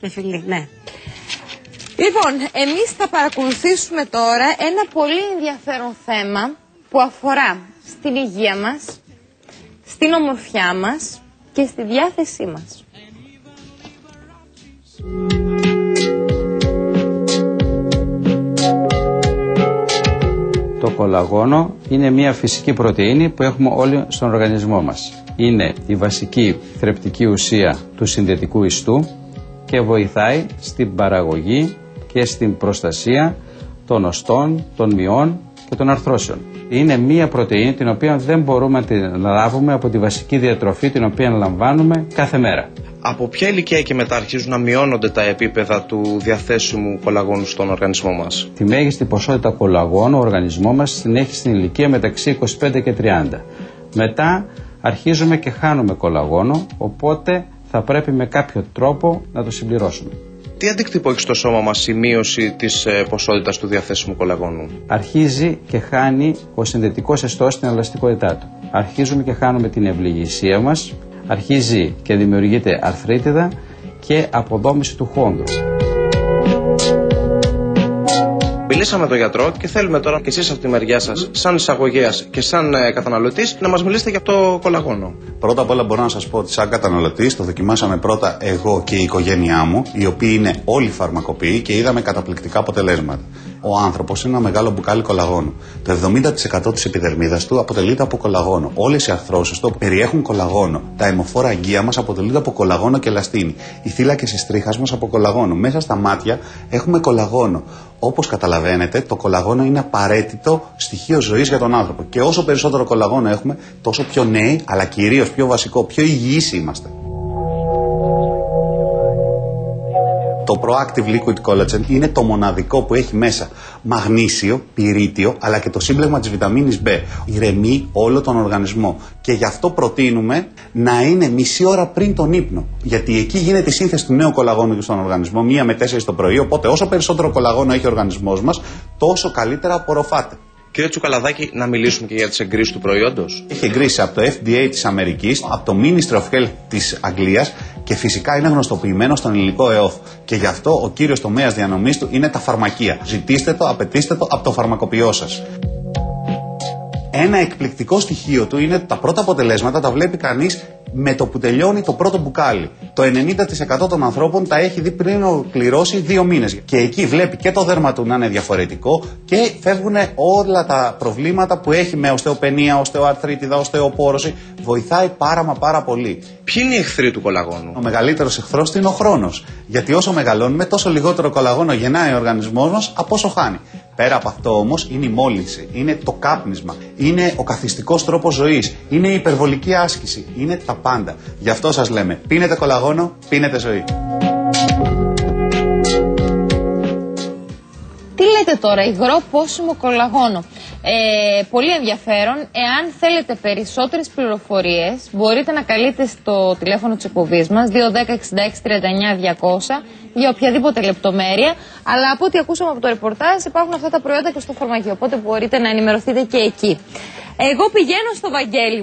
Ναι. Λοιπόν, εμείς θα παρακολουθήσουμε τώρα ένα πολύ ενδιαφέρον θέμα που αφορά στην υγεία μας, στην ομορφιά μας και στη διάθεσή μας. Το κολαγόνο είναι μια φυσική πρωτεΐνη που έχουμε όλοι στον οργανισμό μας. Είναι η βασική θρεπτική ουσία του συνδετικού ιστού και βοηθάει στην παραγωγή και στην προστασία των οστών, των μυών και των αρθρώσεων. Είναι μια πρωτεΐνη την οποία δεν μπορούμε να την λάβουμε από τη βασική διατροφή την οποία λαμβάνουμε κάθε μέρα. Από ποια ηλικία και μετά αρχίζουν να μειώνονται τα επίπεδα του διαθέσιμου κολαγόνου στον οργανισμό μας? Τη μέγιστη ποσότητα κολαγόνου ο οργανισμός μας την έχει στην ηλικία μεταξύ 25 και 30. Μετά αρχίζουμε και χάνουμε κολαγόνο, οπότε θα πρέπει με κάποιο τρόπο να το συμπληρώσουμε. Τι αντίκτυπο έχει στο σώμα μας η μείωση της ποσότητας του διαθέσιμου κολαγόνου? Αρχίζει και χάνει ο συνδετικός ιστός την ελαστικότητά του. Αρχίζουμε και χάνουμε την ευληγησία μας, αρχίζει και δημιουργείται αρθρίτιδα και αποδόμηση του χόνδρου. Μιλήσαμε με τον γιατρό και θέλουμε τώρα και εσείς από τη μεριά σας, σαν εισαγωγέας και σαν καταναλωτής, να μας μιλήσετε για το κολαγόνο. Πρώτα απ' όλα μπορώ να σας πω ότι σαν καταναλωτής το δοκιμάσαμε πρώτα εγώ και η οικογένειά μου, οι οποίοι είναι όλοι φαρμακοποιοί και είδαμε καταπληκτικά αποτελέσματα. Ο άνθρωπος είναι ένα μεγάλο μπουκάλι κολαγόνου. Το 70% της επιδερμίδας του αποτελείται από κολαγόνο. Όλες οι αρθρώσεις του περιέχουν κολαγόνο. Τα αιμοφόρα αγκία μας αποτελούνται από κολαγόνο και ελαστίνη. Οι θύλακες της τρίχας μας από κολαγόνο. Μέσα στα μάτια έχουμε κολαγόνο. Όπως καταλαβαίνετε, το κολαγόνο είναι απαραίτητο στοιχείο ζωής για τον άνθρωπο. Και όσο περισσότερο κολαγόνο έχουμε, τόσο πιο νέοι, αλλά κυρίως πιο βασικό, πιο υγιείς είμαστε. Το Proactive Liquid Collagen είναι το μοναδικό που έχει μέσα μαγνήσιο, πυρίτιο, αλλά και το σύμπλεγμα της βιταμίνης B. Ηρεμεί όλο τον οργανισμό. Και γι' αυτό προτείνουμε να είναι μισή ώρα πριν τον ύπνο. Γιατί εκεί γίνεται η σύνθεση του νέου κολαγόνου στον οργανισμό, 1 με 4 το πρωί. Οπότε όσο περισσότερο κολαγόνο έχει ο οργανισμός μας, τόσο καλύτερα απορροφάται. Κύριε Τσουκαλαδάκη, να μιλήσουμε και για τις εγκρίσεις του προϊόντος. Έχει εγκρίσει από το FDA της Αμερικής, από το Ministry of Health της Αγγλίας και φυσικά είναι γνωστοποιημένο στον ελληνικό ΕΟΦ. Και γι' αυτό ο κύριος τομέας διανομής του είναι τα φαρμακεία. Ζητήστε το, απαιτήστε το από το φαρμακοποιό σας. Ένα εκπληκτικό στοιχείο του είναι ότι τα πρώτα αποτελέσματα τα βλέπει κανείς με το που τελειώνει το πρώτο μπουκάλι. Το 90% των ανθρώπων τα έχει δει πριν ολοκληρώσει 2 μήνες. Και εκεί βλέπει και το δέρμα του να είναι διαφορετικό και φεύγουν όλα τα προβλήματα που έχει με οστεοπενία, οστεοαρθρίτιδα, οστεοπόρωση. Βοηθάει πάρα πολύ. Ποιοι είναι οι εχθροί του κολαγόνου? Ο μεγαλύτερος εχθρός είναι ο χρόνος. Γιατί όσο μεγαλώνουμε, τόσο λιγότερο κολαγόνο γεννάει ο οργανισμός μας από όσο χάνει. Πέρα από αυτό όμως είναι η μόλυνση, είναι το κάπνισμα, είναι ο καθιστικός τρόπος ζωής, είναι η υπερβολική άσκηση, είναι τα πάντα. Γι' αυτό σας λέμε, πίνετε κολαγόνο, πίνετε ζωή. Τι λέτε τώρα, υγρό πόσιμο κολαγόνο? Πολύ ενδιαφέρον. Εάν θέλετε περισσότερες πληροφορίες, μπορείτε να καλείτε στο τηλέφωνο της εκπομπής μας 210 66 39 200 για οποιαδήποτε λεπτομέρεια. Αλλά από ό,τι ακούσαμε από το ρεπορτάζ, υπάρχουν αυτά τα προϊόντα και στο φαρμακείο. Οπότε μπορείτε να ενημερωθείτε και εκεί. Εγώ πηγαίνω στο Βαγγέλη.